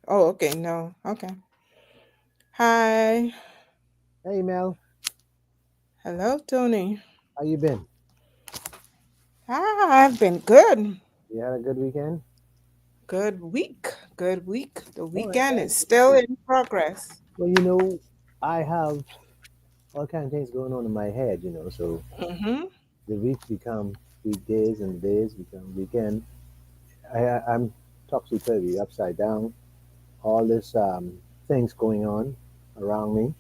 Oh, okay. No. Okay. Hi. Hey Mel, Hello, Tony. how you been? I've been good. You had a good weekend? Good week. Good week. The All right, weekend that's is still good. in progress. Well, I have all kinds of things going on in my head, so Mm-hmm. the weeks become weekdays and the days become weekend. I'm topsy-turvy, upside down, all this things going on around me,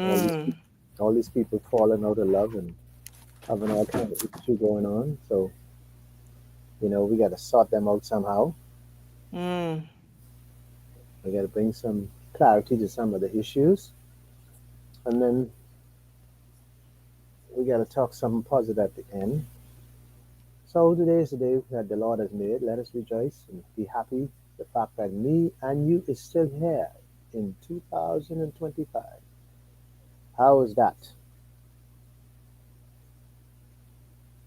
all these Mm. all these people falling out of love and having all kind of issue going on. So, we got to sort them out somehow. Mm. We got to bring some clarity to some of the issues. And then we got to talk something positive at the end. So today is the day that the Lord has made. Let us rejoice and be happy. The fact that me and you is still here in 2025. How is that?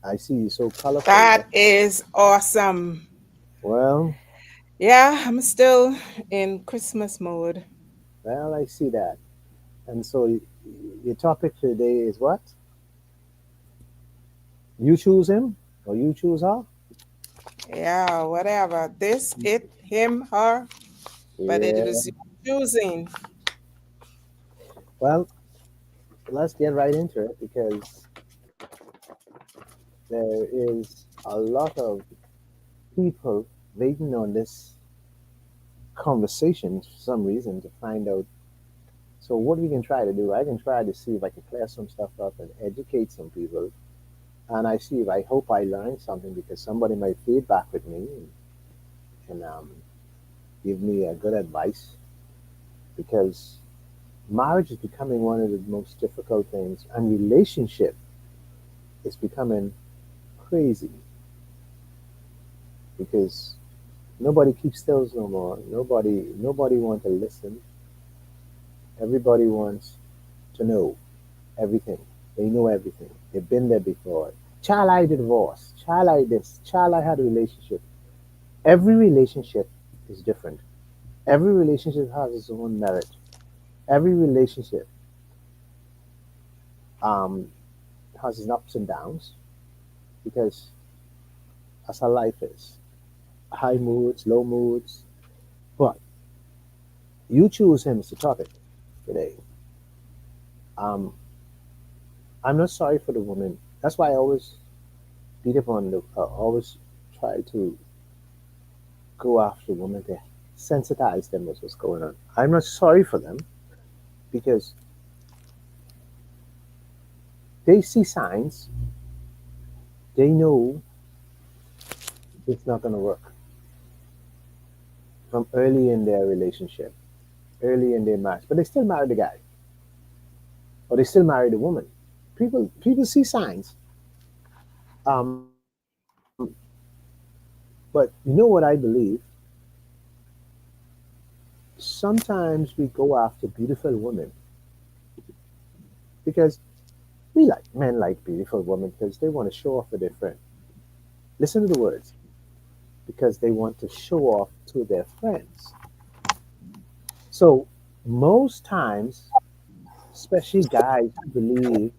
I see you so colorful. That is awesome. Well, Yeah, I'm still in Christmas mode. well, I see that. And so your topic today is what? You choose him or you choose her? Yeah, whatever. This, it, him, her, but it Yeah. was your choosing. Well, let's get right into it because there is a lot of people waiting on this conversation for some reason to find out. So what we can try to do, I can try to see if I can clear some stuff up and educate some people. And I hope I learn something because somebody might feedback with me and give me a good advice because marriage is becoming one of the most difficult things and relationship is becoming crazy because nobody keeps stills no more. Nobody wants to listen. Everybody wants to know everything. They know everything. They've been there before. Child, I divorced. Child, I this. Child, I had a relationship. Every relationship is different. Every relationship has its own merit. Every relationship um, has its ups and downs because that's how life is. High moods, low moods. But you choose him as the topic today. Um, I'm not sorry for the woman. That's why I always beat up on the. Always try to go after women to sensitize them with what's going on. I'm not sorry for them because they see signs, they know it's not going to work from early in their relationship, early in their marriage, but they still marry the guy or they still marry the woman. People see signs, um, but you know what I believe? Sometimes we go after beautiful women because we like men like beautiful women because they want to show off for their friend. Listen to the words because they want to show off to their friends. So most times, especially guys who believe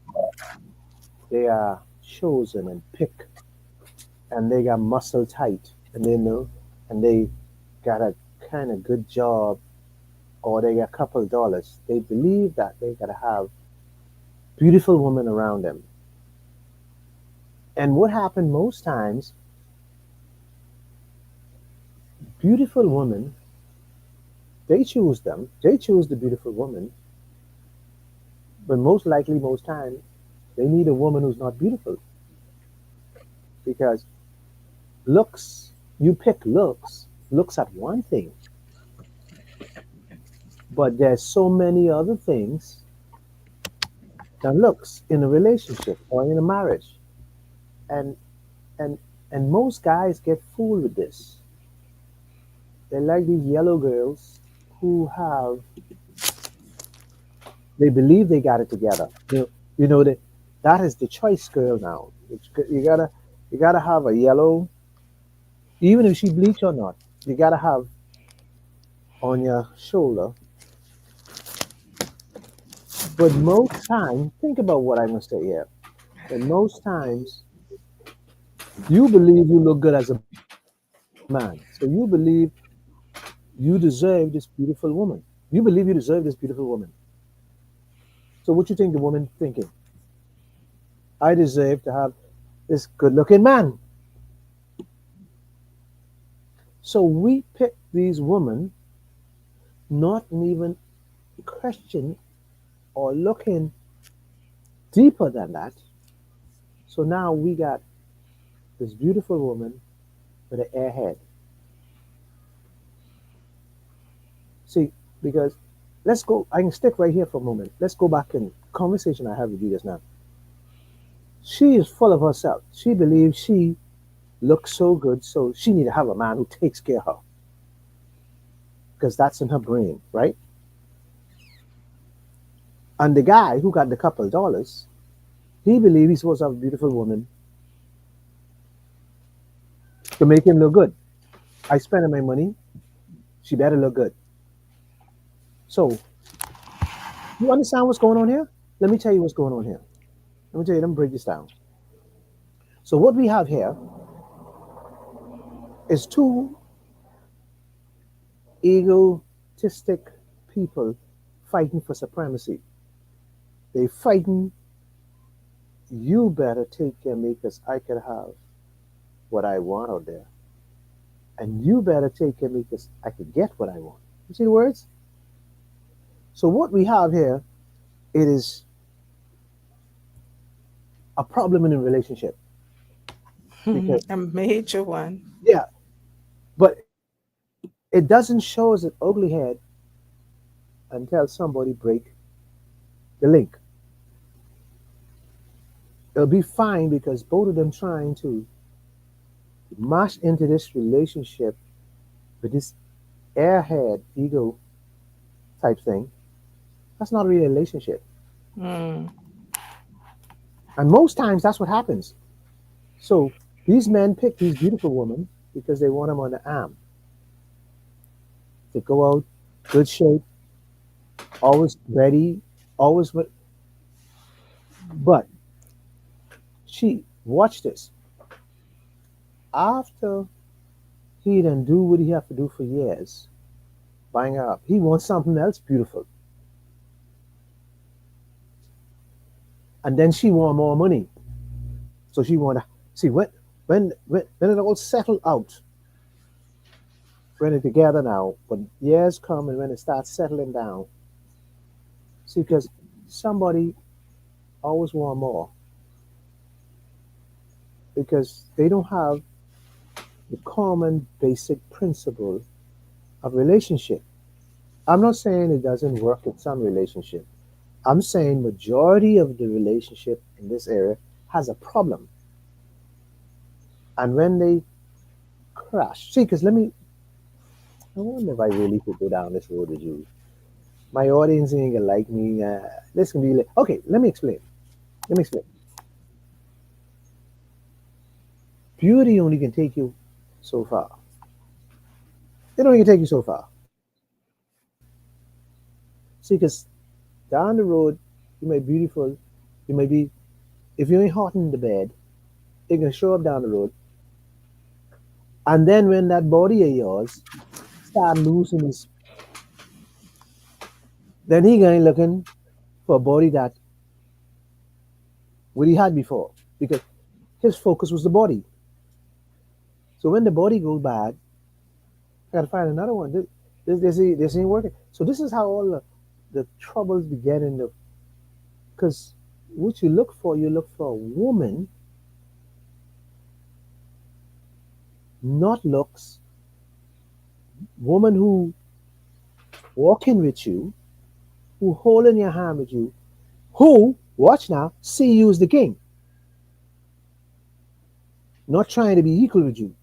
they are chosen and picked and they got muscle tight and they know and they got a kind of good job or they got a couple of dollars, they believe that they gotta have beautiful women around them. And what happened most times, beautiful women, they choose them, they choose the beautiful woman, but most likely most time they need a woman who's not beautiful because looks, you pick looks at one thing, but there's so many other things than looks in a relationship or in a marriage. And and and most guys get fooled with this. They like these yellow girls who have they believe they got it together. That that is the choice girl now. You gotta have a yellow, even if she bleach or not. You gotta have on your shoulder. But most times, think about what I'm going to say here. But most times, you believe you look good as a man. So you believe you deserve this beautiful woman. You believe you deserve this beautiful woman. So what you think the woman thinking? I deserve to have this good-looking man. So we pick these women not even question or looking deeper than that. So now we got this beautiful woman with an airhead. See, because let's go. I can stick right here for a moment. Let's go back in conversation I have with you just now. She is full of herself. She believes she looks so good, so she need to have a man who takes care of her because that's in her brain, right? And the guy who got the couple of dollars, he believes he's supposed to have a beautiful woman to make him look good. I spending my money, she better look good. So you understand what's going on here? Let me tell you what's going on here. Let me tell you. Let me break this down. So what we have here is two egotistic people fighting for supremacy. They fighting. You better take care of me because I can have what I want out there, and you better take care of me because I can get what I want. You see the words? So what we have here, it is a problem in a relationship because A major one. yeah, but it doesn't show as an ugly head until somebody break the link. It'll be fine because both of them trying to mash into this relationship with this airhead ego type thing. That's not really a relationship. Mm. And most times that's what happens. So these men pick these beautiful women because they want them on the arm. They go out, good shape, always ready, always with. But she, watch this. After he done do what he have to do for years, buying her up, he wants something else beautiful. And then she want more money. So she want to see when it all settle out, when it together now, when years come and when it starts settling down, see, because somebody always want more because they don't have the common basic principle of relationship. I'm not saying it doesn't work in some relationship. I'm saying majority of the relationship in this area has a problem. And when they crash, see, because let me, I wonder if I really could go down this road with you. My audience ain't gonna like me. This can be like, okay. Let me explain. Let me explain. Beauty only can take you so far. It only can take you so far. See, because down the road, you may be beautiful. You may be, if you ain't hot in the bed, it can show up down the road. And then when that body of yours start losing his, then he gonna looking for a body that what he had before because his focus was the body. So when the body goes bad, I gotta find another one. This ain't working. So this is how all the troubles begin in the because what you look for a woman, not looks, woman who walking with you, who holding your hand with you, who watch now see you as the king, not trying to be equal with you,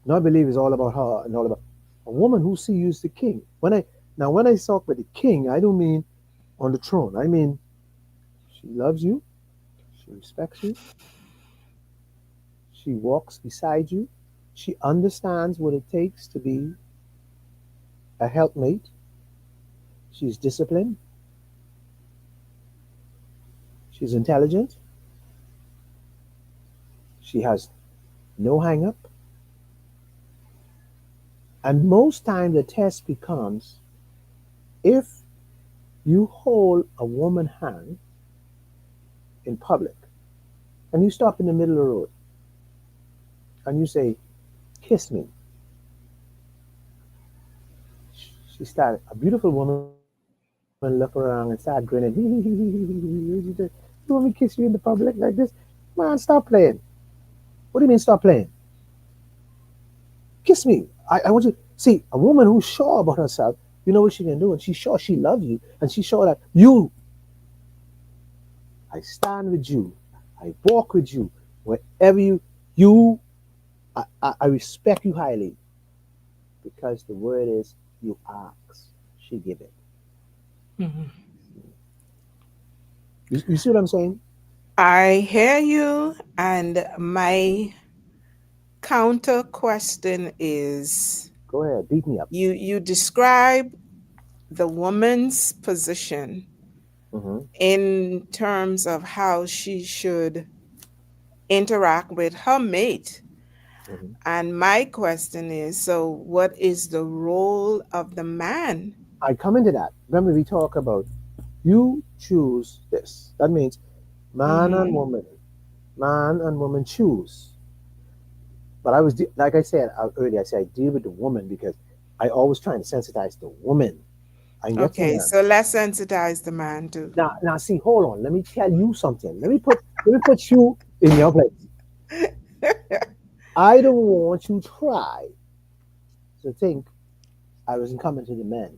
not believe it's all about her and all about a woman who see you as the king. When I talk about the king, I don't mean on the throne. I mean she loves you, she respects you, she walks beside you, she understands what it takes to be a helpmate. She's disciplined. She's intelligent. She has no hang up. And most time the test becomes if you hold a woman hand in public and you stop in the middle of the road and you say, kiss me. She started, a beautiful woman look around and start grinning. You want me to kiss you in the public like this? Man, stop playing. What do you mean stop playing? Kiss me. I want you. See, a woman who's sure about herself, you know what she can do, and she's sure she loves you, and she's sure that you, I stand with you, I walk with you, wherever you, I respect you highly because the word is you ask, she give it. Mhm. You see what I'm saying? I hear you, and my counter question is Go ahead, beat me up. you describe the woman's position Hmm. in terms of how she should interact with her mate. Hmm. And my question is, so what is the role of the man? I come into that. Remember, we talk about you choose this. That means man and Mm-hmm. woman, man and woman choose. But like I said earlier, I said I deal with the woman because I always trying to sensitize the woman. I can get to Okay, man. so let's sensitize the man too. Now, see, hold on. Let me tell you something. Let me put you in your place. I don't want you to try to think I wasn't coming to the men.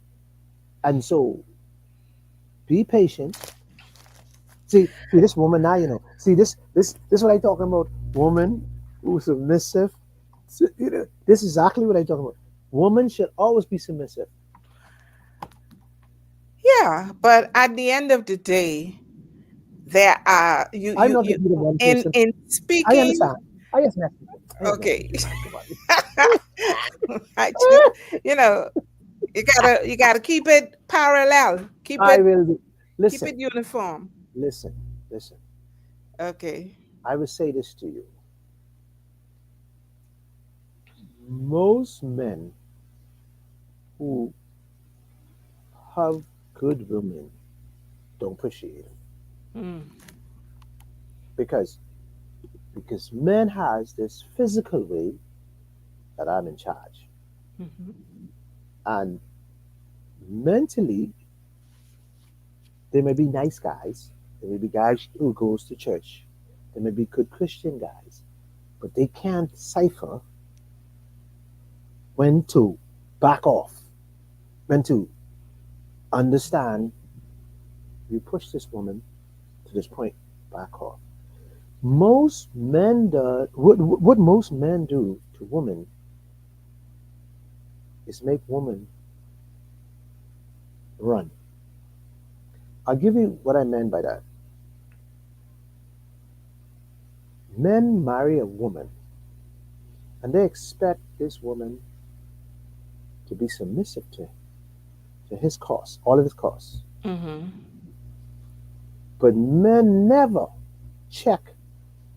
And so be patient. See this woman now, this what I talking about. Woman who's submissive. This is exactly what I talking about. Woman should always be submissive. Yeah, but at the end of the day, there are I'm not going to be the one person. in I speaking. understand. I understand. I understand. Okay, Come on. I just, you know, you gotta keep it parallel, I will do. keep Listen, it uniform. listen, listen. Okay. I will say this to you. Most men who have good women don't appreciate it Mm. because men has this physical way that I'm in charge, Hmm. and mentally they may be nice guys. They may be guys who goes to church. They may be good Christian guys, but they can't cipher when to back off, when to understand. You push this woman to this point, back off. Most men do what most men do to women is make women run. I'll give you what I meant by that. Men marry a woman and they expect this woman to be submissive to his costs, all of his costs. Hmm. But men never check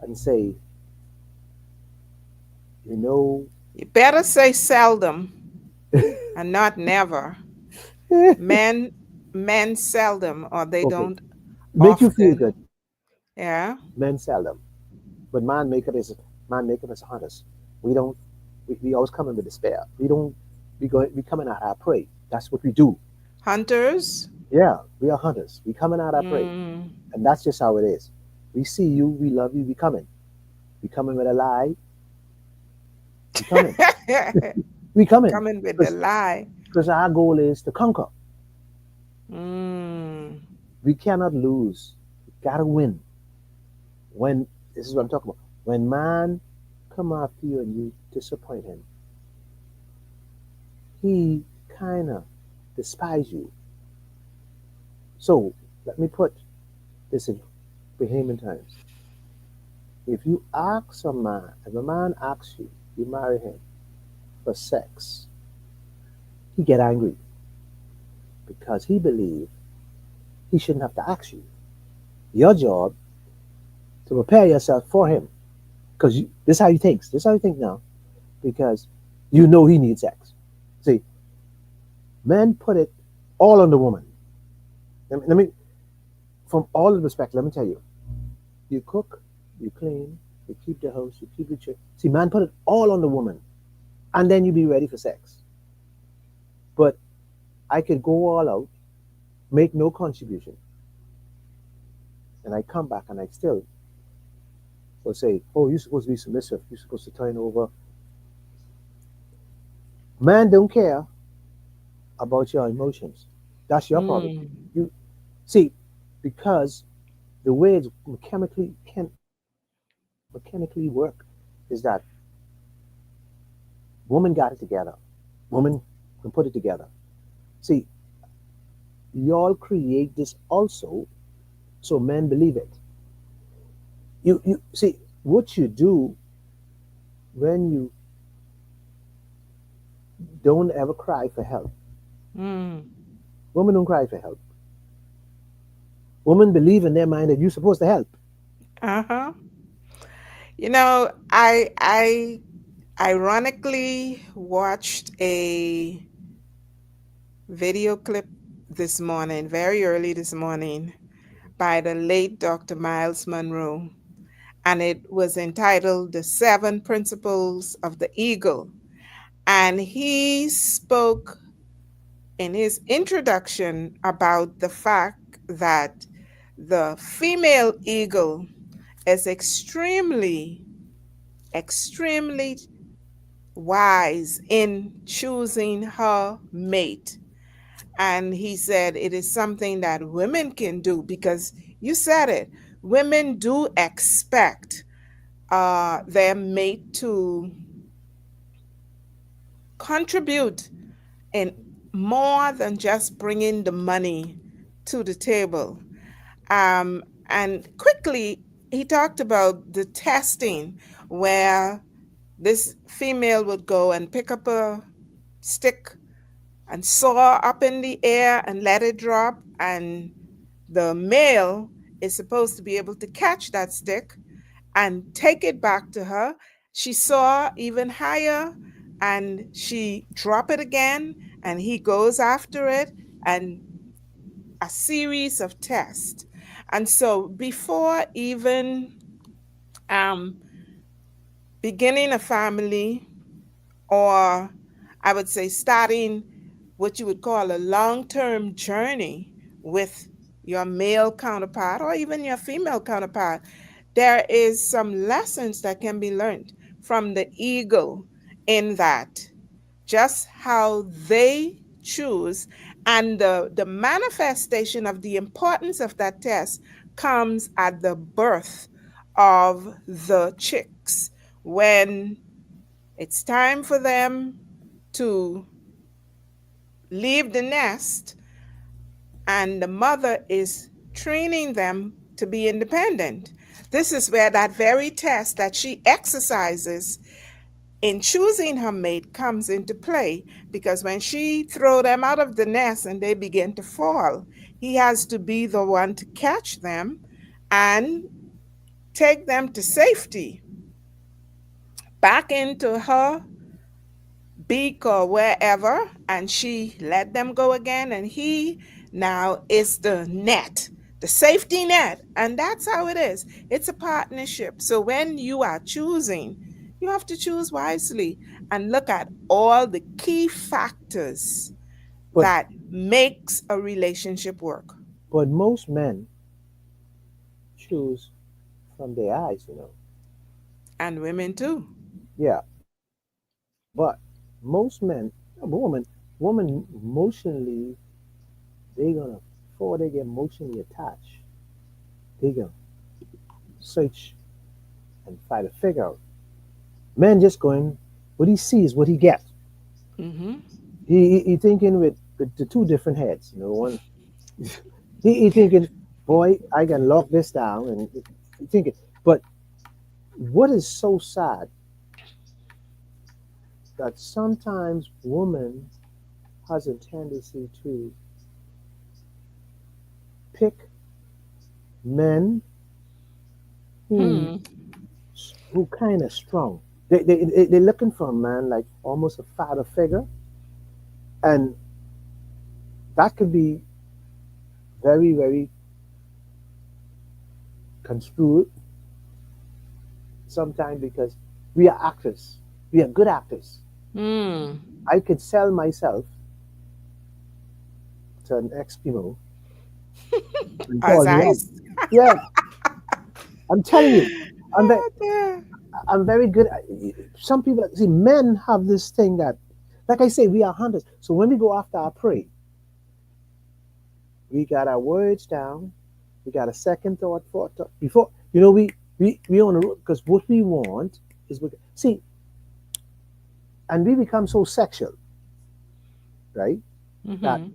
and say, you know, You better say seldom and not never. Men men seldom or they okay, don't make you feel often. good. Yeah. Men seldom, but man make it as hunters. We don't. We always come in with despair. We don't. We coming out our prey. That's what we do. Hunters. Yeah, we are hunters. We coming out our prey, Mm. and that's just how it is. We see you, we love you, we coming. We coming with a lie. We coming. We coming. Coming with the Because lie. our goal is to conquer. Mm. We cannot lose. We gotta win. When this is what I'm talking about. When man come after you and you disappoint him, he kind of despise you. So let me put this in Bahamian terms. If you ask a man, if a man asks you, you marry him for sex, he get angry because he believe he shouldn't have to ask you. Your job to prepare yourself for him because this is how he thinks. This is how he think now because you know he needs sex. See, men put it all on the woman. Let me from all the respect, let me tell you, you cook, you clean, you keep the house, you keep the church. See, man, put it all on the woman, and then you be ready for sex. But I could go all out, make no contribution, and I come back and I still will say, "Oh, you're supposed to be submissive. You're supposed to turn over." Man don't care about your emotions. That's your problem. Mm. You see, because the way it's mechanically work is that woman got it together. Woman can put it together. See, y'all create this also so men believe it. You see what you do when you don't ever cry for help. Mm. Women don't cry for help. Women believe in their mind that you're supposed to help. Uh-huh. I ironically watched a video clip this morning, very early this morning, by the late Dr. Miles Monroe, and it was entitled The Seven Principles of the Eagle. And he spoke in his introduction about the fact that the female eagle is extremely wise in choosing her mate. And he said it is something that women can do because you said it. Women do expect their mate to contribute in more than just bringing the money to the table. And quickly, he talked about the testing where this female would go and pick up a stick and soar up in the air and let it drop. And the male is supposed to be able to catch that stick and take it back to her. She soar even higher and she drop it again and he goes after it and a series of tests. And so before even um, beginning a family, or I would say starting what you would call a long term journey with your male counterpart or even your female counterpart, there is some lessons that can be learned from the eagle in that just how they choose and the manifestation of the importance of that test comes at the birth of the chicks when it's time for them to leave the nest, and the mother is training them to be independent. This is where that very test that she exercises in choosing her mate comes into play because when she throw them out of the nest and they begin to fall, he has to be the one to catch them and take them to safety back into her beak or wherever, and she let them go again, and he now is the net, the safety net. And that's how it is. It's a partnership. So when you are choosing, you have to choose wisely and look at all the key factors But that makes a relationship work. most men choose from their eyes, you know. And women too. Yeah, but most men, woman emotionally, they gonna before they get emotionally attached, they gonna search and try to figure out. Man just going, what he sees, what he gets. Mm-hmm. He thinking with the two different heads. You know, one he thinking, boy, I can lock this down, and he thinking. But what is so sad that sometimes women has a tendency to pick men who Hmm. who kind of strong. They're looking for a man like almost a father figure, and that could be very, very construed sometimes because we are actors. We are good actors. Hmm. I could sell myself to an Eskimo and As call me I up. Yeah, I'm telling you, I'm very, said. I'm very good. Some people see men have this thing that, like I say, we are hunters. So when we go after our prey, we got our words down. We got a second thought for before we on the road because what we want is what see, and we become so sexual, right? That Mm-hmm.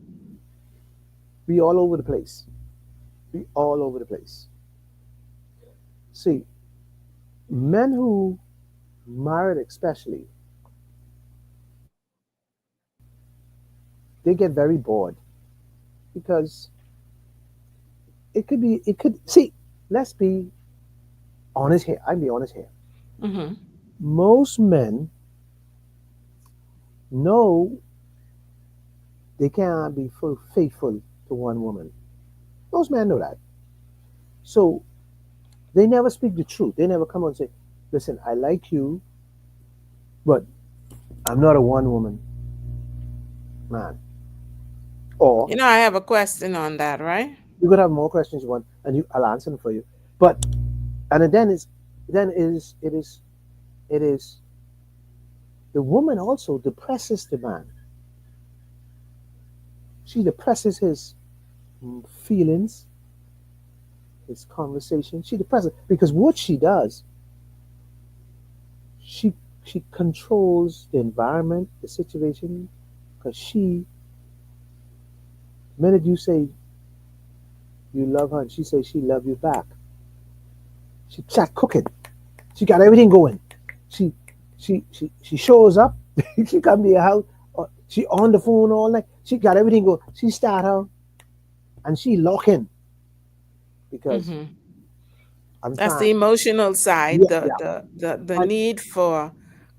we all over the place. We all over the place. See, men who married especially, they get very bored because it could see. Let's be honest here. I'll be honest here. Mm-hmm. Most men know they can't be full faithful to one woman. Most men know that. So they never speak the truth. They never come out and say, listen, I like you, but I'm not a one woman man. Or I have a question on that, right? you could have more questions you want and I'll answer them for you. But and then it is the woman also depresses the man. She depresses his feelings, his conversation. She depresses because what she does, she she controls the environment, the situation, because minute you say you love her and she says she love you back, she start cooking. She got everything going. She she shows up. She come to your house. She on the phone all night. She got everything going. She start her and she lock in because Mm-hmm. I'm That's trying. the emotional side, Yeah, the yeah. the And need for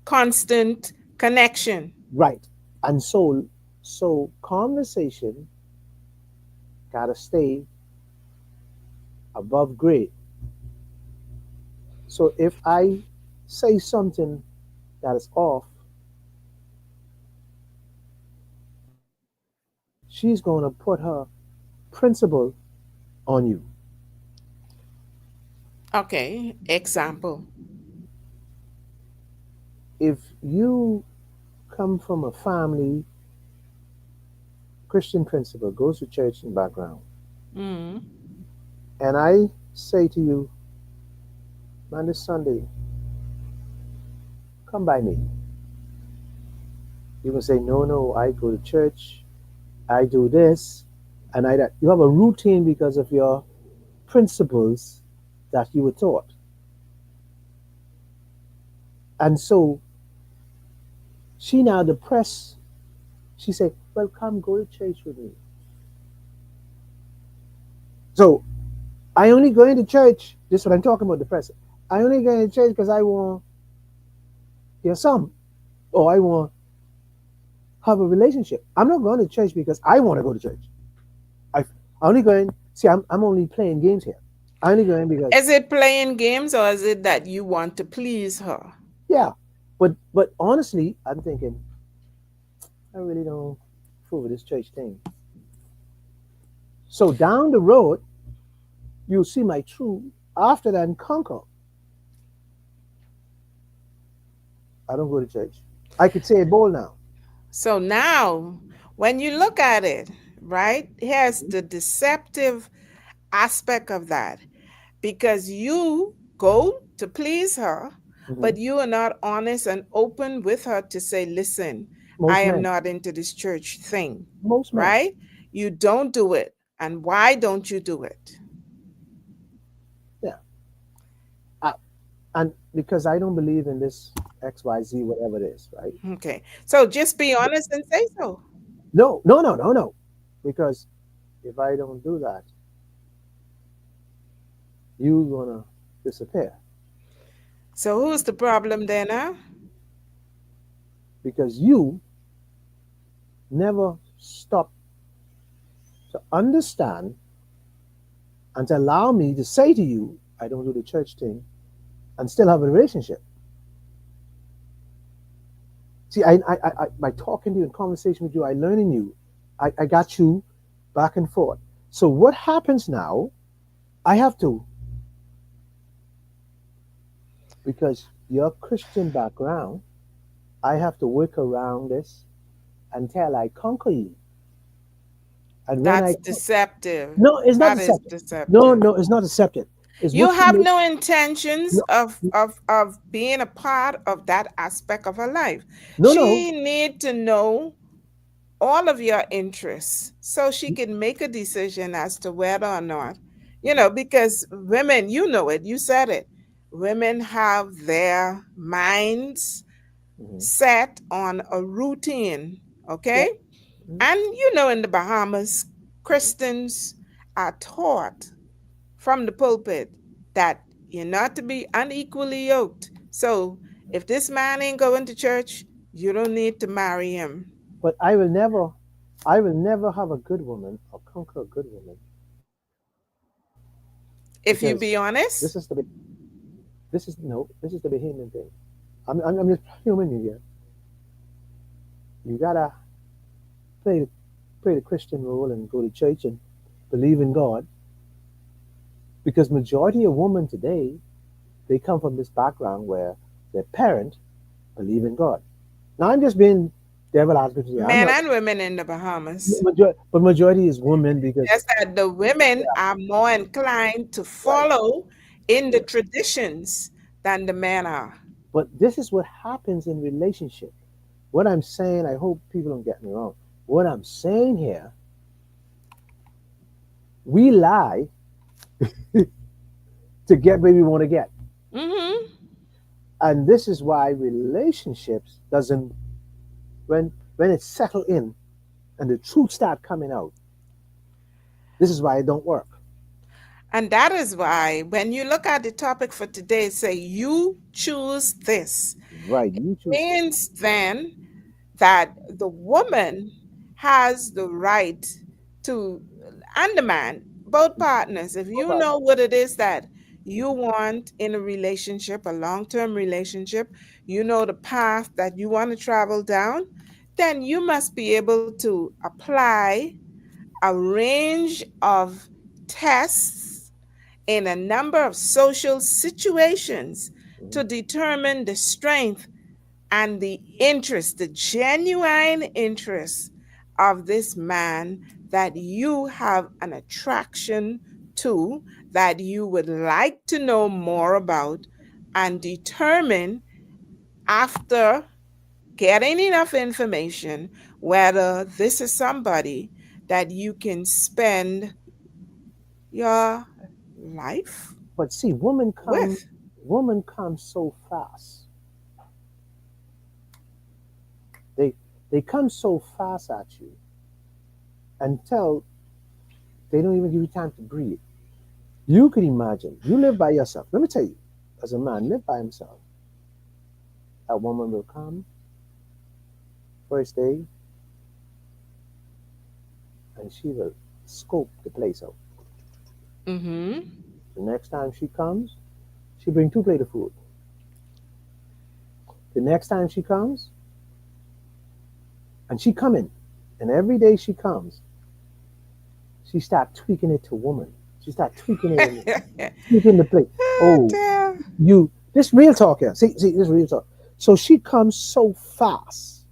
constant connection. right. And so conversation gotta stay above grade. So if I say something that is off, she's gonna put her principle on you. Okay, example. If you come from a family, Christian principle, goes to church and background, Mm-hmm. and I say to you, man, this Sunday, come by me. You can say, no, no, I go to church, I do this, and I that. You have a routine because of your principles that you were taught. And so she now depressed. She said, well, come go to church with me. So I only go into church, this is what I'm talking about, depressed. I only go into church because I want to hear some, or I want to have a relationship. I'm not going to church because I want to go to church. I only going, see, I'm only playing games here. I only going because, Is it playing games or is it that you want to please her? yeah. But honestly, I'm thinking, I really don't fool with this church thing. So down the road, you'll see my true after that and conquer. I don't go to church. I could say it bold now. So now, when you look at it, right, here's the deceptive aspect of that because you go to please her, Hmm. but you are not honest and open with her to say, listen, I Most am men, not into this church thing, most men, right? You don't do it. And why don't you do it? yeah. I, and because I don't believe in this XYZ, whatever it is, right? Okay. So just be honest and say so. No, no, no, no, no. Because if I don't do that, you're gonna disappear. So who's the problem then, huh? Because you never stop to understand and to allow me to say to you, I don't do the church thing and still have a relationship. See, by talking to you in conversation with you, I learning you, I got you back and forth. So what happens now? I have to, because your Christian background, I have to work around this until I conquer you. And when That's I, deceptive. no, it's not That is deceptive. No, deceptive. no, it's not deceptive. It's You what you have make. no intentions No, of being a part of that aspect of her life. no, no. She need to know all of your interests so she can make a decision as to whether or not, because women, you know it, you said it, women have their minds Mhm. set on a routine, Yeah. okay? Mhm. And in the Bahamas, Mhm. Christians are taught from the pulpit that you're not to be unequally yoked. So if this man ain't going to church, you don't need to marry him. But I will never have a good woman or conquer a good woman If you because be this honest, is the this is no this is the Bahamian thing. I'm just human here. You gotta play play the Christian role and go to church and believe in God because majority of women today they come from this background where their parent believe in God. Now I'm just being devil advocate here. I'm men not and women in the Bahamas, but majority is women because just that the women yeah, are more inclined to right. follow in the Yeah. traditions than the men are. But this is what happens in relationship. What I'm saying, I hope people don't get me wrong. What I'm saying here, we lie to get where we want to get. Mm-hmm. And this is why relationships doesn't when it's settled in and the truth start coming out, this is why it don't work. And that is why when you look at the topic for today, say you choose this. Right. You choose this. Means then that the woman has the right to, and the man, both partners, if No you problem. know what it is that you want in a relationship, a long term relationship, you know the path that you want to travel down, then you must be able to apply a range of tests in a number of social situations Mhm. to determine the strength and the interest, the genuine interest of this man that you have an attraction to, that you would like to know more about, and determine after getting enough information whether this is somebody that you can spend your life But see, with. women come so fast. They they come so fast at you until they don't even give you time to breathe. You could imagine, you live by yourself. Let me tell you, as a man, live by himself. A woman will come first day and she will scope the place out. Mm-hmm. The next time she comes, she bring two plate of food. The next time she comes, and she coming, and every day she comes, she start tweaking it to woman. She start tweaking it and tweaking the plate. Oh, Damn. you this real talk here. See, this real talk. So she comes so fast.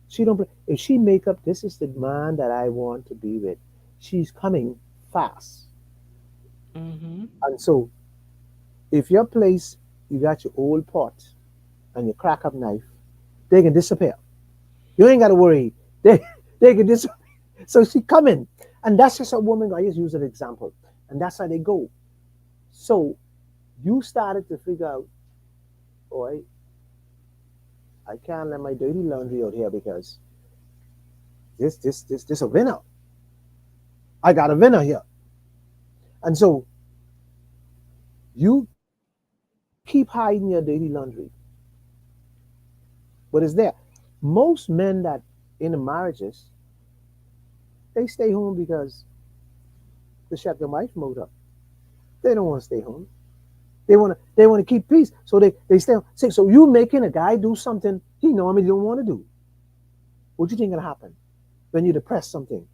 She don't. If she make up, this is the man that I want to be with. She's coming fast, Mm-hmm. and so if your place you got your old pot and your crack up knife, they can disappear. You ain't got to worry. They they can disappear. So she coming, and that's just a woman. I just use an example, and that's how they go. So you started to figure out, oh, I can't let my dirty laundry out here because This a winner. I got a winner here. And so you keep hiding your dirty laundry, but it's there. Most men that in the marriages, they stay home because to shut their wife mouth up. They don't want to stay home. They want to keep peace. So they stay home. See, so you making a guy do something he normally don't want to do. What do you think gonna happen when you depress something?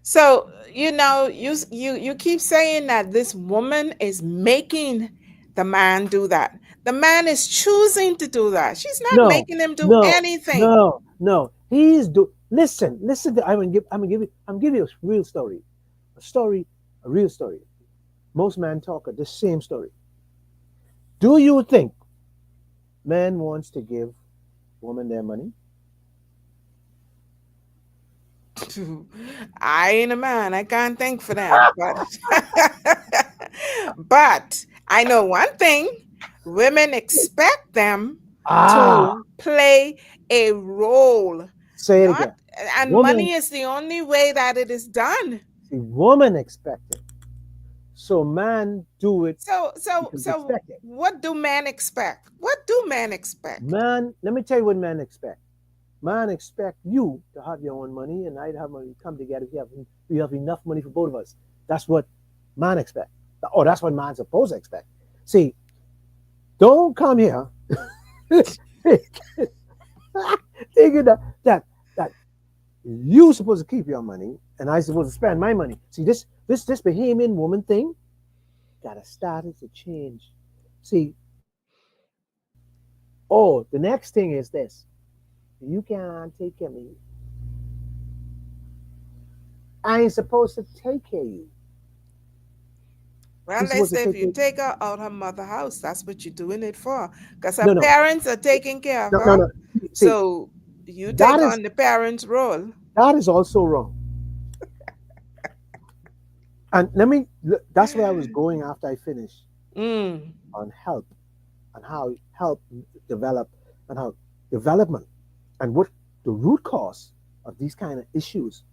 So, you keep saying that this woman is making the man do that. The man is choosing to do that. She's not No, making him do no, anything. no. He's do. Listen. I'm gonna give you a real story, a story, a real story. Most men talk the same story. Do you think man wants to give woman their money? I ain't a man. I can't think for them. But but I know one thing. Women expect them Ah, to play a role. say it Not again. and Woman, money is the only way that it is done. see, woman expect it. So man do it So so because so expect it. what do men expect? What do men expect? Man, let me tell you what men expect. Man expect you to have your own money and I have money come together. We have enough money for both of us. That's what man expect. Oh, that's what man's supposed to expect. See, don't come here thinking that you supposed to keep your money and I supposed to spend my money. See, this Bahamian woman thing gotta start it to change. See, oh, the next thing is this. You can't take care of me. I ain't supposed to take care of you. Well, Who's they supposed to say if take you care of you? take her out her mother house, that's what you're doing it for. Because her No, no, parents are taking care of no, no, her. no. See, So you that take is on the parents' role. that is also wrong. And that's where I was going after I finished Mm. on help and how help develop and how development and what the root cause of these kind of issues.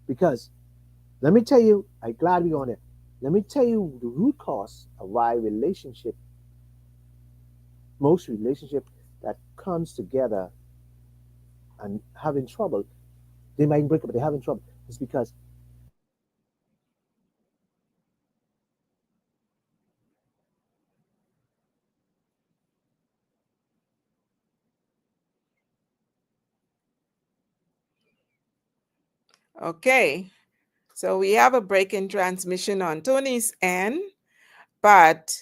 Because let me tell you, I'm glad we're on there. Let me tell you the root cause of why most relationship that comes together and having trouble, they might break up, but they're having trouble. It's because Okay. So we have a break in transmission on Tony's end. But,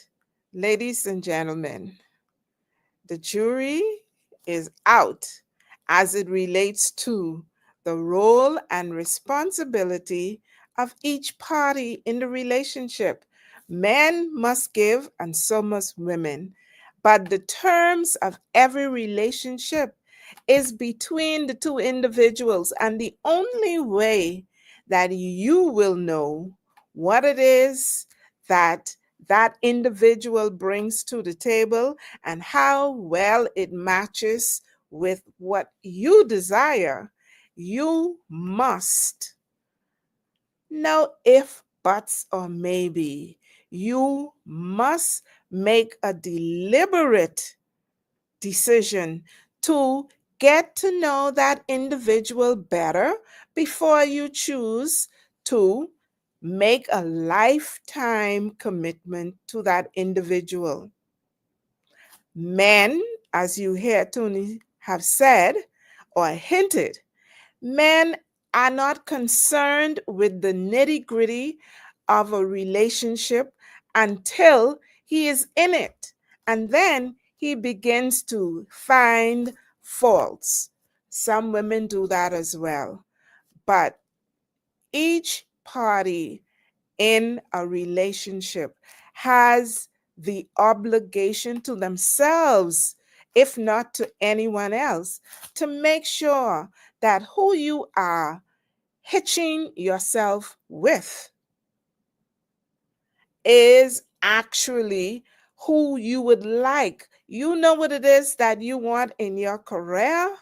ladies and gentlemen, the jury is out as it relates to the role and responsibility of each party in the relationship. Men must give, and so must women. But the terms of every relationship is between the two individuals, and the only way that you will know what it is that that individual brings to the table and how well it matches with what you desire, you must, no if, buts, or maybe, you must make a deliberate decision to get to know that individual better before you choose to make a lifetime commitment to that individual. Men, as you hear Tony have said or hinted, men are not concerned with the nitty gritty of a relationship until he is in it. And then he begins to find faults. Some women do that as well. But each party in a relationship has the obligation to themselves, if not to anyone else, to make sure that who you are hitching yourself with is actually who you would like. You know what it is that you want in your career,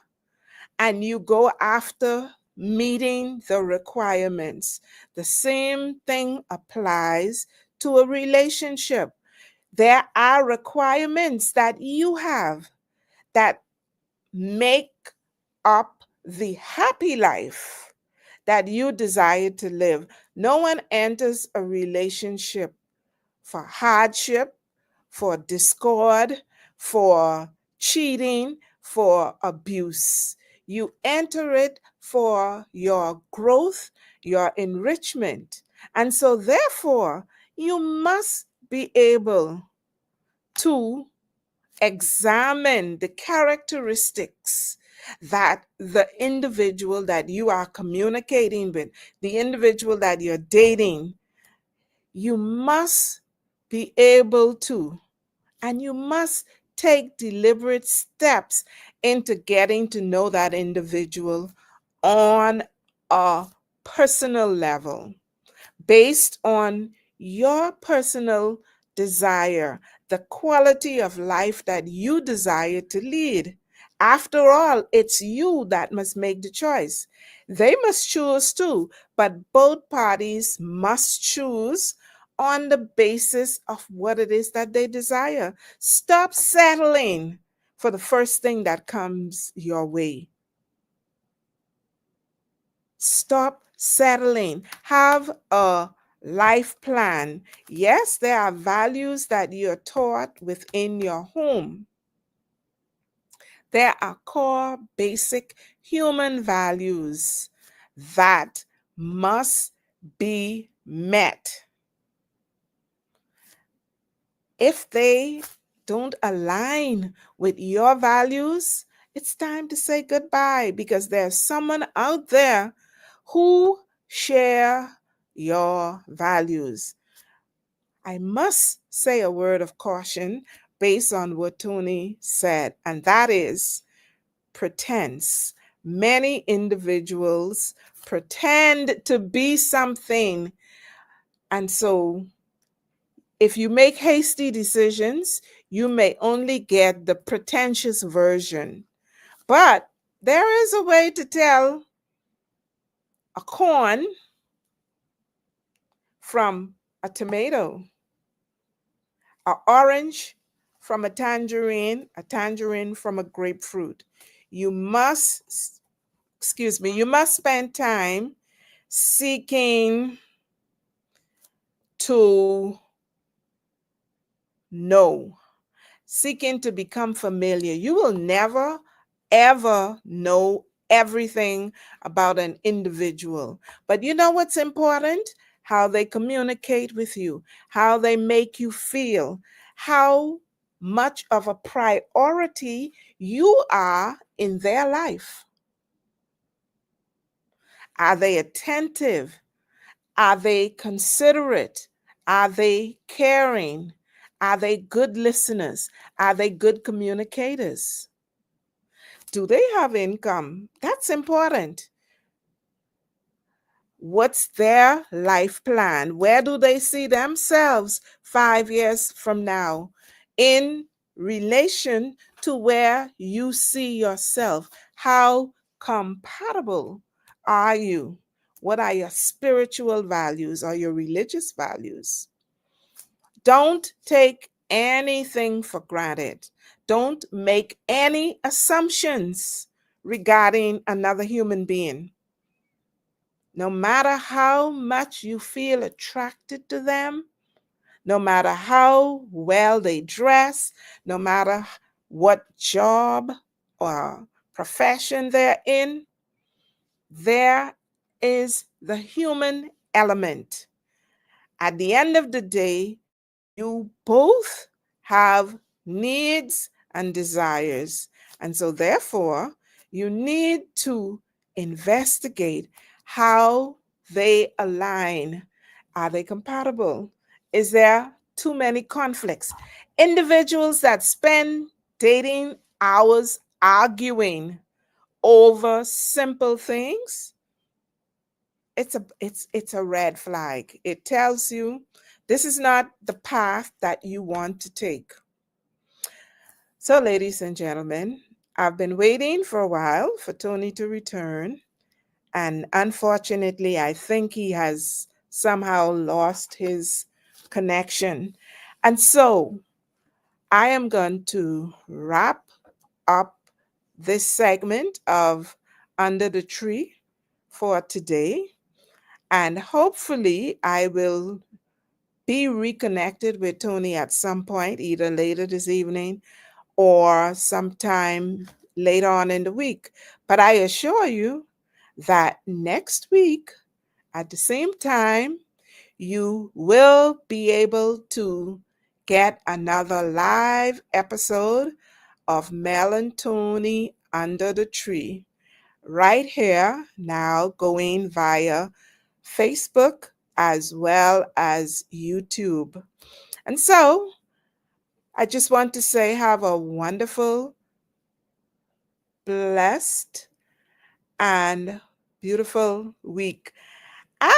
and you go after meeting the requirements. The same thing applies to a relationship. There are requirements that you have that make up the happy life that you desire to live. No one enters a relationship for hardship, for discord, for cheating, for abuse. You enter it for your growth, your enrichment. And so, therefore, you must be able to examine the characteristics that the individual that you are communicating with, the individual that you're dating, you must be able to, and you must take deliberate steps into getting to know that individual on a personal level based on your personal desire, the quality of life that you desire to lead. After all, it's you that must make the choice. They must choose too, but both parties must choose on the basis of what it is that they desire. Stop settling for the first thing that comes your way. Stop settling. Have a life plan. Yes, there are values that you're taught within your home. There are core, basic human values that must be met. If they don't align with your values, it's time to say goodbye because there's someone out there who share your values. I must say a word of caution based on what Tony said, and that is pretense. Many individuals pretend to be something, and so if you make hasty decisions, you may only get the pretentious version. But there is a way to tell a corn from a tomato, an orange from a tangerine from a grapefruit. You must, you must spend time seeking to know, seeking to become familiar. You will never, ever know everything about an individual. But you know what's important? How they communicate with you, how they make you feel, how much of a priority you are in their life. Are they attentive? Are they considerate? Are they caring? Are they good listeners? Are they good communicators? Do they have income? That's important. What's their life plan? Where do they see themselves 5 years from now in relation to where you see yourself? How compatible are you? What are your spiritual values or your religious values? Don't take anything for granted. Don't make any assumptions regarding another human being. No matter how much you feel attracted to them, no matter how well they dress, no matter what job or profession they're in, there is the human element. At the end of the day, you both have needs and desires. And so, therefore, you need to investigate how they align. Are they compatible? Is there too many conflicts? Individuals that spend dating hours arguing over simple things, it's a red flag. It tells you this is not the path that you want to take. So, ladies and gentlemen, I've been waiting for a while for Tony to return, And unfortunately, I think he has somehow lost his connection. And so I am going to wrap up this segment of Under the Tree for today. And hopefully, I will be reconnected with Tony at some point, either later this evening or sometime later on in the week. But I assure you that next week, at the same time, you will be able to get another live episode of Mel and Tony Under the Tree right here now, going via Facebook as well as YouTube. And so I just want to say, have a wonderful, blessed, and beautiful week.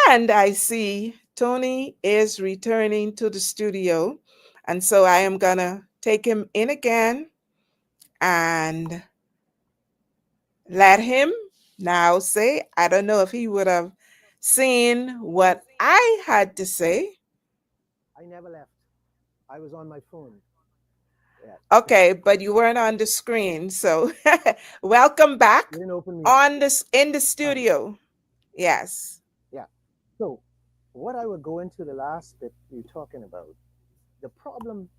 And I see Tony is returning to the studio. And so I am going to take him in again and let him now say, I don't know if he would have seen what I had to say. I never left. I was on my phone. Yeah. Okay, but you weren't on the screen. So welcome back You didn't open me up. on this in the Fine. studio. Yes. Yeah. So, what I would go into the last bit you're talking about, the problem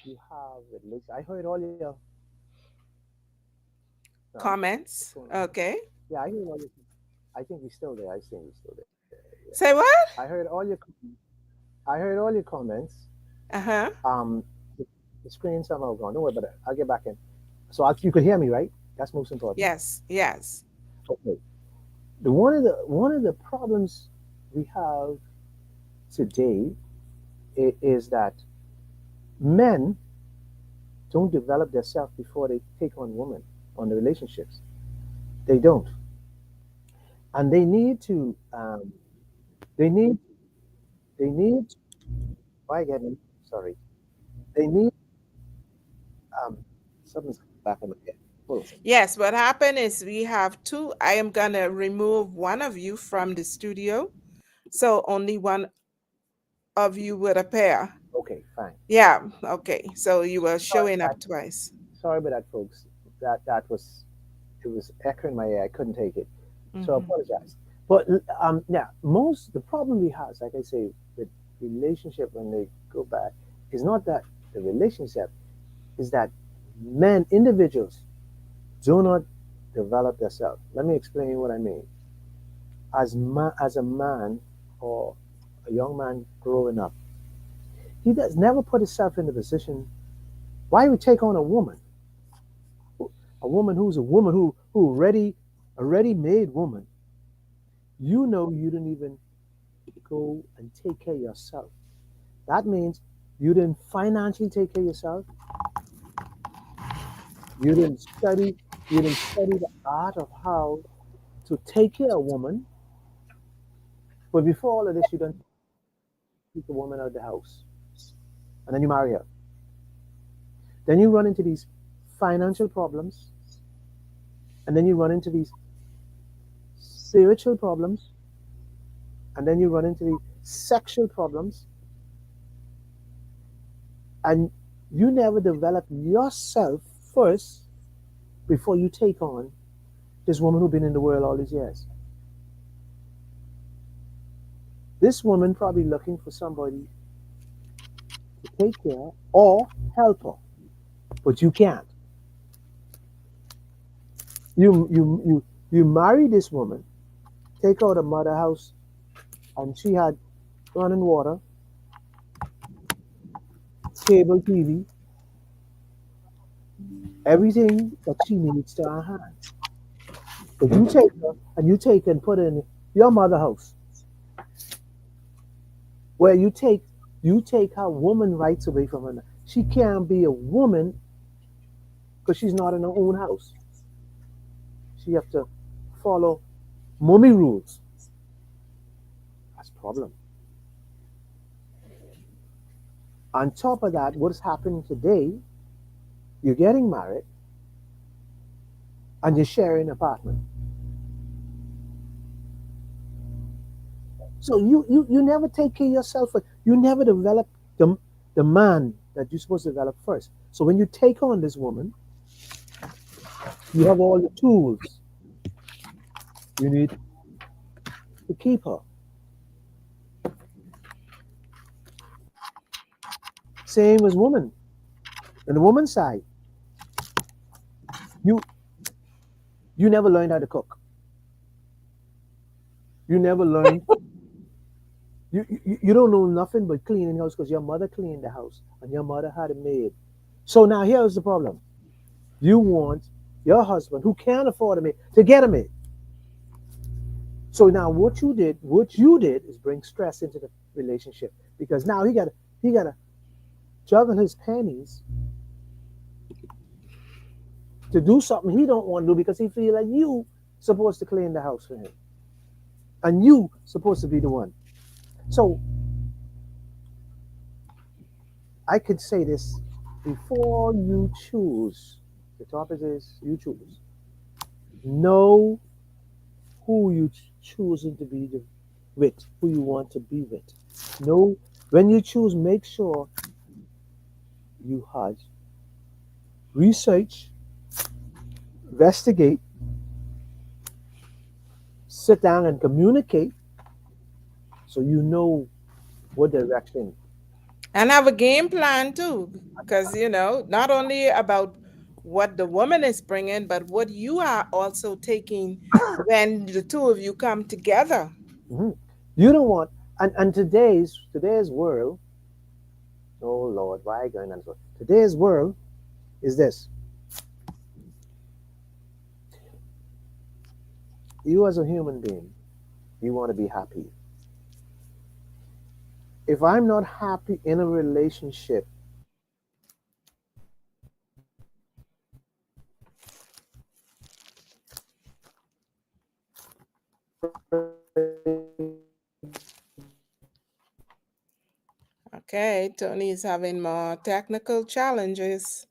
you have with Lisa. I heard all your. Sorry, the Comments. phone. Okay. Yeah, I heard all your. I think we're still there. I think we're still there. Yeah. Say what? I heard all your. I heard all your comments. Uh-huh. The, the screen somehow gone. Don't worry about it. I'll get back in. So you could hear me, right? That's most important. Yes. Yes. Okay. One of the problems we have today is that men don't develop themselves before they take on women on the relationships. They don't, and they need to. They need. They need. Why getting? Sorry. They need. Um, Something's back in my head. Hold on a second. Yes, what happened is we have two. I am going to remove one of you from the studio. So only one of you would appear. Okay, fine. Yeah. Okay. So you were Sorry showing about up twice. that. Sorry about that, folks. That was it was echoing my ear. I couldn't take it, so I Hmm. apologize. But yeah, the problem we have, like I say, with relationship when they go back, is not that the relationship is that men individuals do not develop themselves. Let me explain what I mean. As a man or a young man growing up, he does never put himself in the position. Why would take on a woman who's a woman who already made woman? You know you didn't even go and take care of yourself. That means you didn't financially take care of yourself. You didn't study. You didn't study the art of how to take care of a woman. But before all of this, you don't take a woman out of the house, and then you marry her. Then you run into these financial problems, and then you run into these spiritual problems, and then you run into the sexual problems, and you never develop yourself first before you take on this woman who's been in the world all these years. This woman probably looking for somebody to take care or help her, but you can't. You marry this woman, take her out of mother house, and she had running water, cable TV, everything that she needs to her hands. But you take her and you take and put her in your mother house, where you take her woman rights away from her. She can't be a woman because she's not in her own house. She have to follow mommy rules. That's a problem. On top of that, what's happening today, you're getting married and you're sharing an apartment. So you never take care of yourself. You never develop the man that you're supposed to develop first. So when you take on this woman, you have all the tools you need to keep her. Same as woman. On the woman's side, you you never learned how to cook. You never learned. You don't know nothing but cleaning the house because your mother cleaned the house and your mother had a maid. So now here's the problem. You want your husband who can't afford a maid to get a maid. So now what you did is bring stress into the relationship because now he gotta juggle his pennies to do something he don't want to do because he feel like you supposed to clean the house for him and you supposed to be the one. So I could say this before you choose. The topic is you choose. Know who you choosing to be with, who you want to be with. Know when you choose, make sure you had research, investigate, sit down and communicate so you know what direction. And have a game plan too, because not only about what the woman is bringing, but what you are also taking when the two of you come together. Mhm. You don't want and today's world. Oh Lord, why going on so? Today's world is this. You as a human being, you want to be happy. If I'm not happy in a relationship, Okay, Tony is having more technical challenges.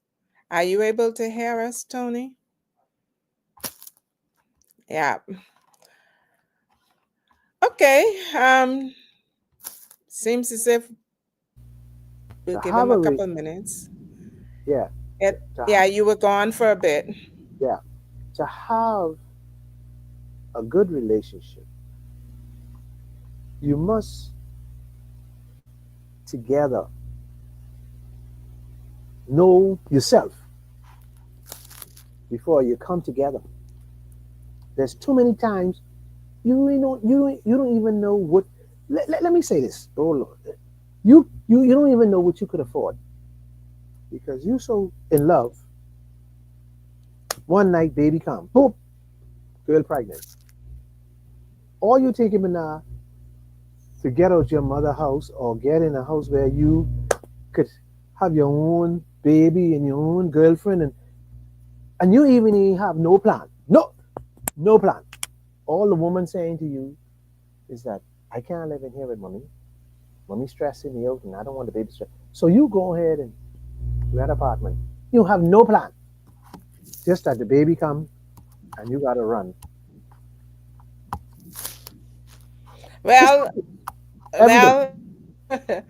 Are you able to hear us, Tony? Yeah. Okay. Seems as if we'll to give have him a a couple minutes. yeah, Yeah, you were gone for a bit. yeah, to have a good relationship, you must together know yourself before you come together. There's too many times you don't even know what. Let me say this. Oh Lord, you don't even know what you could afford because you're so in love. One night, baby come, boom, girl pregnant. All you taking now to get out your mother house or get in a house where you could have your own baby and your own girlfriend and you even have no plan. No plan. All the woman saying to you is that I can't live in here with mommy. Mommy's stressing me out and I don't want the baby stress. So you go ahead and rent an apartment. You have no plan. Just that the baby come and you gotta run. Just Well, every day. well,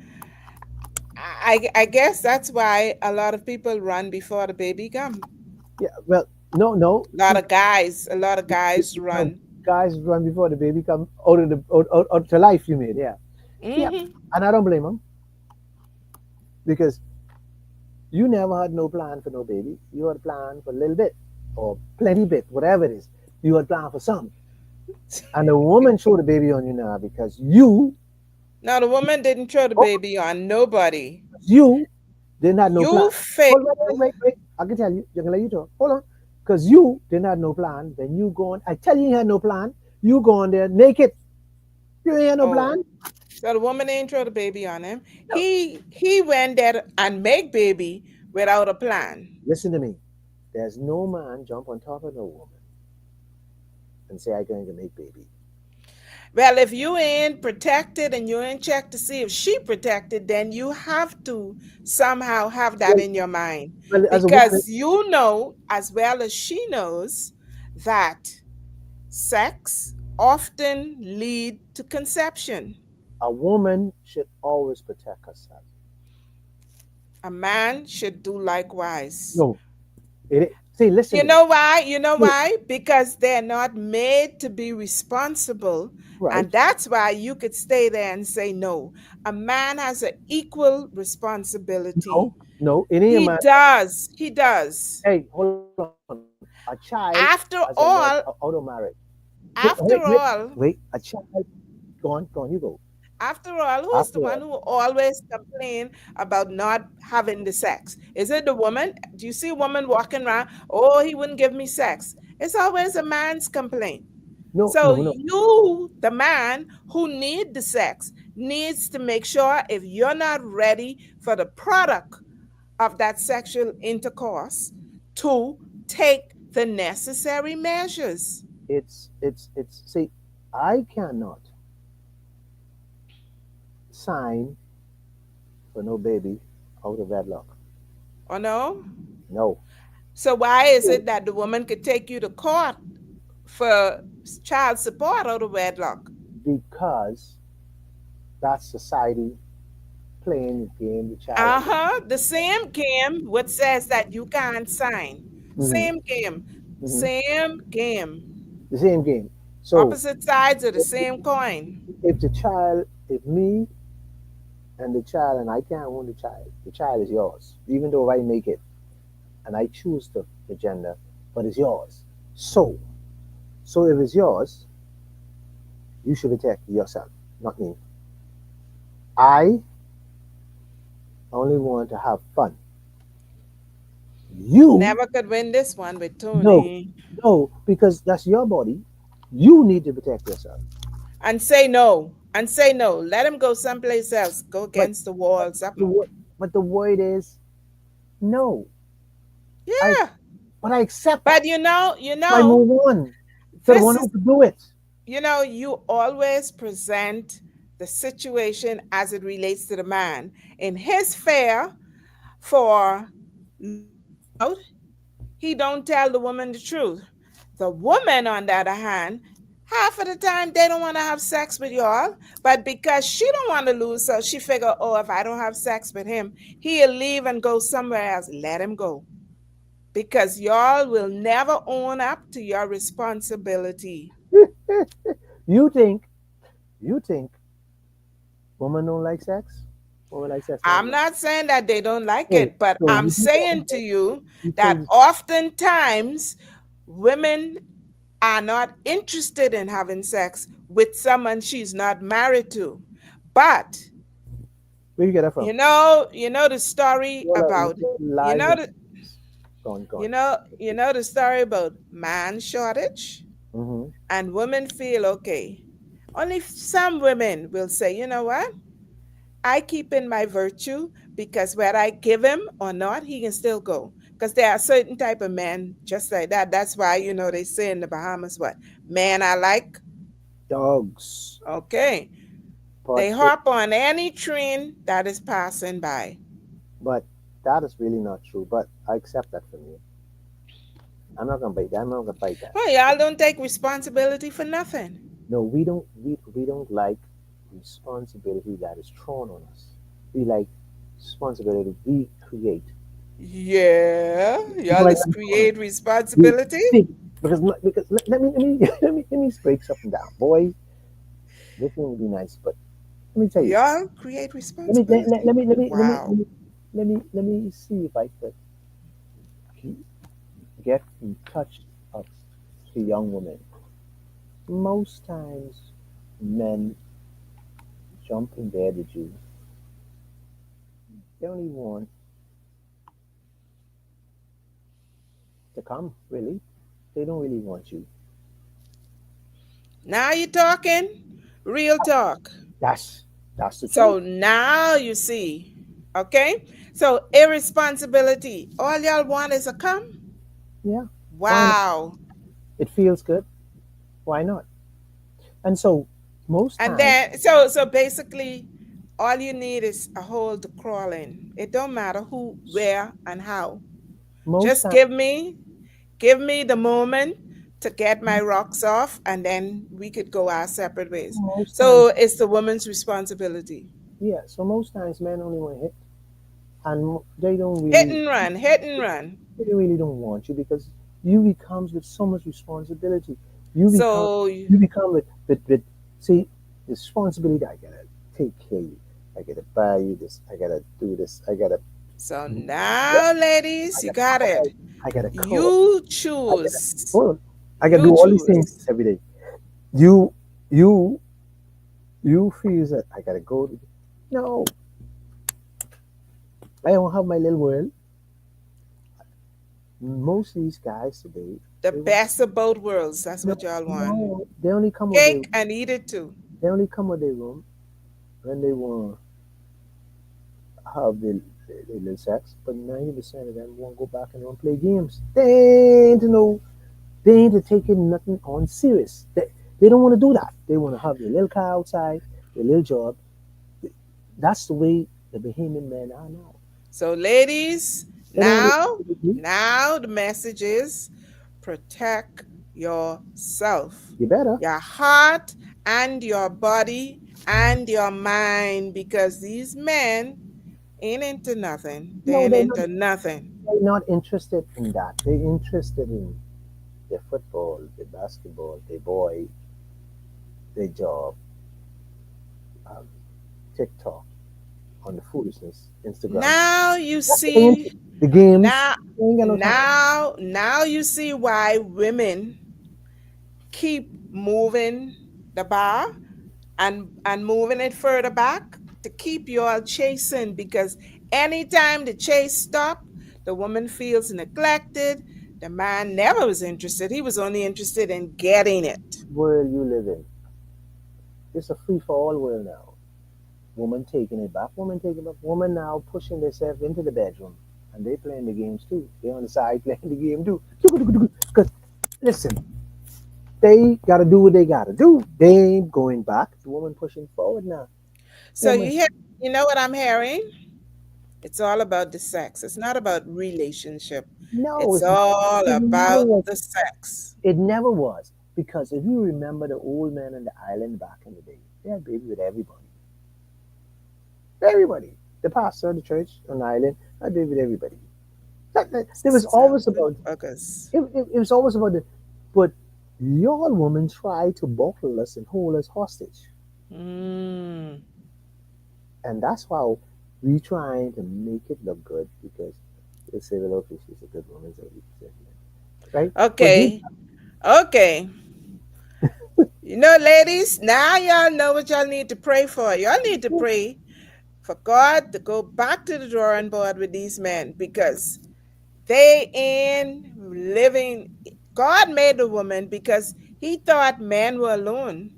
I guess that's why a lot of people run before the baby come. Yeah, well, no. See, A lot of guys no, run. guys run before the baby come out of out to life. You mean, yeah, yeah. Hmm. And I don't blame them because you never had no plan for no baby. You had a plan for a little bit or plenty bit, whatever it is. You had plan for some, and the woman showed the baby on you now because Now the woman didn't throw the oh, baby on nobody. you didn't have no plan. You failed. Hold on, wait. I can tell you. I can let you talk. Hold on, because you didn't have no plan. Then you go on. I tell you, you had no plan. You go on there naked. You ain't had no Oh, plan. so the woman ain't throw the baby on him. No. He went there and make baby without a plan. Listen to me. There's no man jump on top of no woman and say I going to make baby. Well, if you ain't protected and you ain't checked to see if she protected, then you have to somehow have that Well, in your mind well, as a woman, because you know as well as she knows that sex often lead to conception. A woman should always protect herself. A man should do likewise. No, see, listen You to me. know why? You know No, why? Because they're not made to be responsible. right? And that's why you could stay there and say no. A man has an equal responsibility. No, no. It ain't a He man. does. He does. Hey, hold on. A child as a After out all, of marriage. Wait, wait, after wait, all, wait. A child. Go on. You go. After all, who's the After one all, who always complain about not having the sex? Is it the woman? Do you see a woman walking around? Oh, he wouldn't give me sex. It's always a man's complaint. no, So no, no. you, the man who need the sex, needs to make sure if you're not ready for the product of that sexual intercourse to take the necessary measures. It's. See, I cannot sign for no baby out of wedlock. Or no? No, So why is it that the woman could take you to court for child support out of wedlock? because that's society playing the game the child under. Uh-huh. The same game which says that you can't sign. Hmm. Same game. Hmm. Same game. The same game. So Opposite sides of the same coin. if the child, if me and the child, and I can't own the child is yours, even though I make it and I choose the gender, but it's yours. So, so if it's yours, you should protect yourself, not me. I only want to have fun. You, Never could win this one with no, Tony. no, because that's your body. You need to protect yourself. And say no. And say no. Let him go someplace else. Go But, against the wall. the, Something. wo- but the word is no. I, Yeah. but I accept that. But you know, So I move on to the this one is who could do it. you always present the situation as it relates to the man. In his fear for out, he don't tell the woman the truth. The woman, on the other hand, half of the time they don't want to have sex with y'all, but because she don't want to lose, so she figure, oh, if I don't have sex with him, he'll leave and go somewhere else. Let him go. Because y'all will never own up to your responsibility. you think, you think women don't like sex? Women like sex, don't I'm they? not saying that they don't like So, it, but so I'm you think saying to you you that think oftentimes women are not interested in having sex with someone she's not married to. But where you get that from? you know the story What are about little you lies know and the go on. you know the story about man shortage Mm-hmm. and women feel okay. Only some women will say, you know what? I keep in my virtue because whether I give him or not, he can still go. Because there are certain type of men just like that. That's why they say in the Bahamas, what man I like. Dogs, Okay, but they hop on any train that is passing by. but that is really not true. But I accept that from you. I'm not gonna bite that. I'm not gonna bite that. Well, y'all don't take responsibility for nothing. No, we don't. We don't like responsibility that is thrown on us. We like responsibility we create. Yeah, We don't y'all like just that thrown on us. create We responsibility. see because let me break something down, boys. This one would be nice, but let me tell you. Y'all create Let me let, let, responsibility. let me let me let me let Wow. me let me see if I could get in touch of the young women. Most times, men jump in bed with you. They don't even want to come. Really, they don't really want you. Now you're talking real talk. That's that's the truth. So now you see, okay? So irresponsibility. All y'all want is a come? Yeah. Why not? Wow. It feels good. Why not? And so most And times, then so basically all you need is a hole to crawl in. It don't matter who, where, and how. most Just times, give me the moment to get my rocks off, and then we could go our separate ways. Most times, So it's the woman's responsibility. yeah. So most times, men only want to hit, and they don't Hit really, and run, hit and run. they really don't want you because you becomes with so much responsibility. You become, So you become with see, the responsibility. I gotta take care of you. I gotta buy you this. I gotta do this. I gotta, so yeah, now, I ladies, you gotta got call. it. I gotta call. You I gotta choose. hold on. I gotta You do all these things choose. every day. You, you, you feel that I gotta go. No, I don't have my little world. Most of these guys today, The they want best of both worlds. That's no, what y'all want. no. They only come with their Cake and eat it too. they only come with their room when they want to have their little sex. But 90% of them won't go back and won't play games. They ain't no. They ain't taking nothing on serious. They don't want to do that. They want to have their little car outside, their little job. That's the way the Bahamian men are now. So, ladies, They don't want now, to. now the message is protect yourself, You better. your heart and your body and your mind, because these men ain't into nothing. They No, ain't into nothing. they're not interested in that. They're interested in their football, their basketball, their boy, their job, um, TikTok, on the foolishness, Instagram. Now you That's what they see, into. The games. now, They ain't got no time. now you see why women keep moving the bar and moving it further back to keep you all chasing, because anytime the chase stop, the woman feels neglected. The man never was interested. He was only interested in getting it. World you live in. It's a free for all world now. Woman taking it back, woman taking it back, woman now pushing themselves into the bedroom. And they playing the games too. They on the side playing the game too. Because listen, they gotta do what they gotta do. They ain't going back. The woman pushing forward now. So Woman, you know what I'm hearing? It's all about the sex. It's not about relationship. no, It's it's not. all It never about was. the sex. It never was. Because if you remember the old men on the island back in the day, they had baby with everybody. Everybody. The pastor of the church on the island had baby with everybody. There was always Selfish about buggers. it was always about the but your woman tried to buckle us and hold us hostage. Mm. And that's why we trying to make it look good because they say, well, okay, she's a good woman, so we say, right? But deep, Okay. Okay. You know, ladies, now y'all know what y'all need to pray for. Y'all need to pray for God to go back to the drawing board with these men, because they ain't living. God made the woman because he thought men were alone.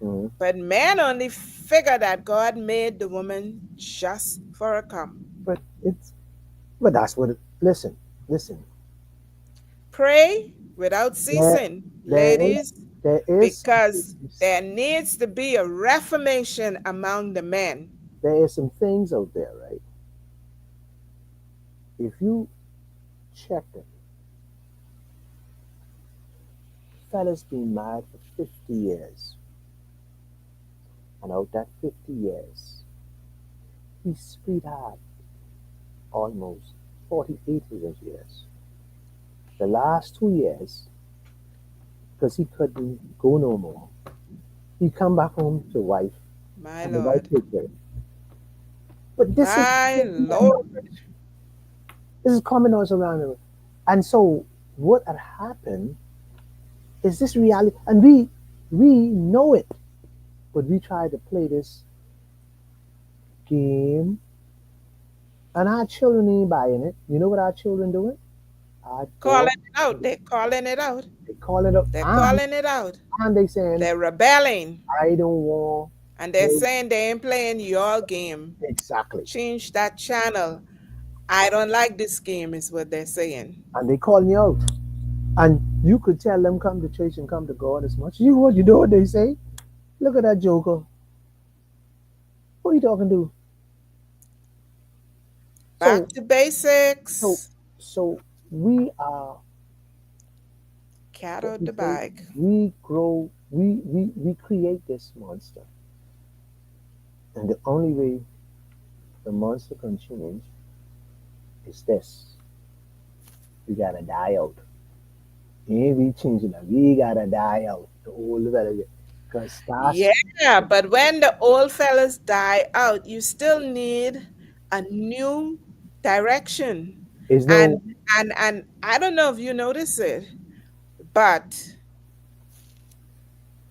mm, But man only figured that God made the woman just for a come. but it's but that's what it, listen. Pray without There ceasing, there is ladies, there is some because things there needs to be a reformation among the men. there is some things out there, right? If you check them, fellas been married for 50 years, and out that 50 years, his sweetheart almost 48 of those years. The last 2 years, because he couldn't go no more, he come back home to wife, My and the wife Lord. take care. But this is My Lord. this is common all around him. And so what had happened is this reality, and we know it, but we try to play this game, and our children ain't buying it. You know what our children doing? Our Calling dog, it out. They're calling it out. they calling up, They're calling it out. and they saying, They're rebelling. I don't want And they're no saying they ain't playing your game. exactly. Change that channel. I don't like this game, is what they're saying. And they calling you out. And you could tell them come to church and come to God as much. You know what they say? Look at that joker. Who are you talking to? Back So to so basics. so we are Cat What out we the say, bag. we grow, we create this monster, and the only way the monster can change is this: we gotta die out. Ain't we changing that? We gotta die out. The old better get, cause that's Yeah, but when the old fellas die out, you still need a new direction. is And no and I don't know if you notice it, but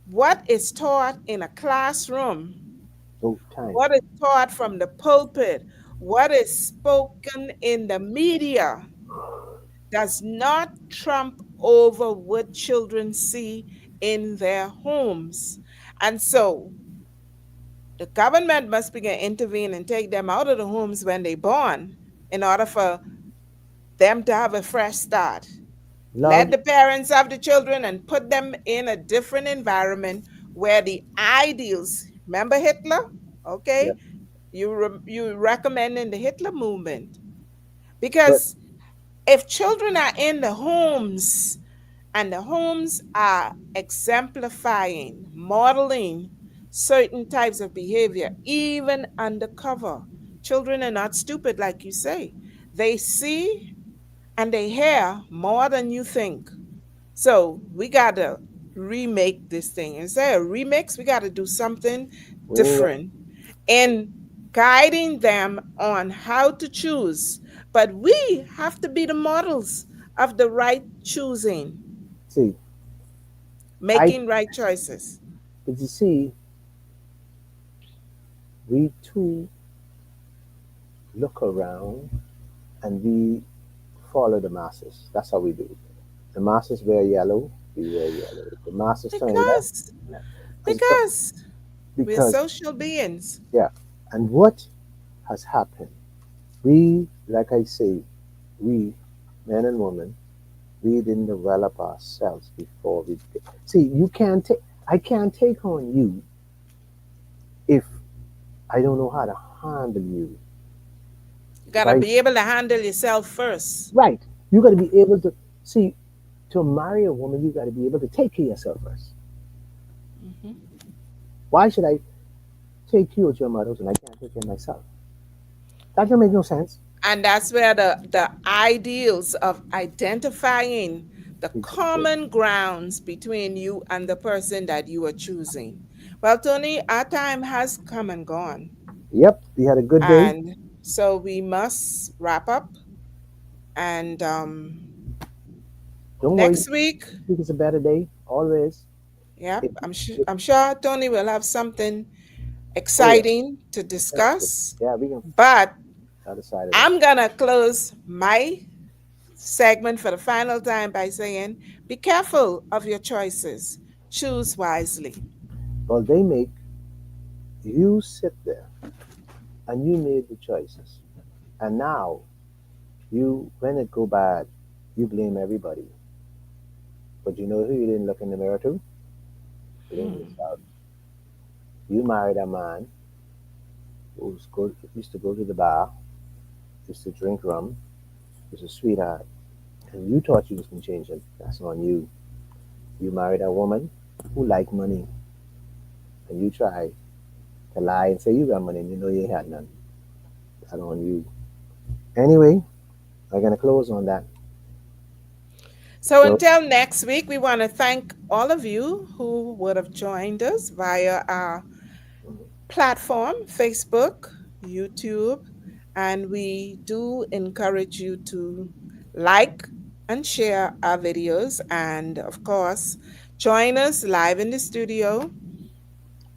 what is taught in a classroom, no time. what is taught from the pulpit, what is spoken in the media does not trump over what children see in their homes. And so the government must begin to intervene and take them out of the homes when they're born in order for them to have a fresh start. Let Love, the parents have the children and put them in a different environment where the ideals, remember Hitler? yeah, Okay, you recommending the Hitler movement but because if children are in the homes and the homes are exemplifying, modeling certain types of behavior, even undercover. Children are not stupid, like you say. They see and they hear more than you think. So we got to remake this thing. Instead of remix, we got to do something we ain't got, different in guiding them on how to choose. But we have to be the models of the right choosing, see. I making right choices. but you see, we too look around and we follow the masses. That's how we do. The masses wear yellow, we wear yellow. The masses turn left, Because left. Because because we're because social beings. yeah. And what has happened? We, like I say, we, men and women, we didn't develop ourselves before we did. See, you can't take. I can't take on you if I don't know how to handle you. You If gotta I be able to handle yourself first. right, you got to be able to see. To marry a woman, you got to be able to take care of yourself first. Mhm. Why should I take you at your mother's and I can't take care of myself? That don't make no sense. And that's where the ideals of identifying the Exactly. common grounds between you and the person that you are choosing. Well, Tony, our time has come and gone. Yep, we had a good day. And so we must wrap up. And Don't worry, next week, next week is a better day. Always. yep, If, if, I'm sure Tony will have something oh yeah, exciting to interesting. discuss. Yeah, we can But other side of that. I'm gonna close my segment for the final time by saying, be careful of your choices. Choose wisely. Well, they make you sit there and you made the choices, and now you, when it go bad, you blame everybody. But you know who you didn't look in the mirror to? Blame Hmm. yourself. You married a man used to go to the bar, used to drink rum, was a sweetheart, and you thought you was gonna change him. That's on you. You married a woman who liked money, and you try to lie and say you got money, and you know you ain't had none. That's on you. Anyway, I'm gonna close on that. So So until next week, we want to thank all of you who would have joined us via our platform, Facebook, YouTube, and we do encourage you to like and share our videos. And of course, join us live in the studio.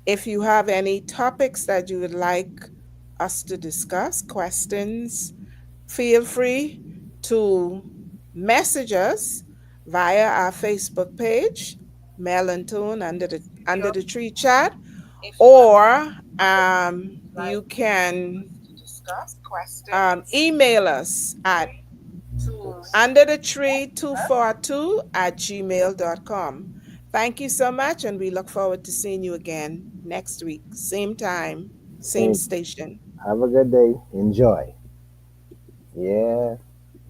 If you have any topics that you would like us to discuss, questions, feel free to message us via our Facebook page, Mel and Tone under the tree chat, or you can email us at under the tree 242 at gmail.com. Thank you so much, and we look forward to seeing you again next week, same time, same same. station. Have a good day. Enjoy. Yeah.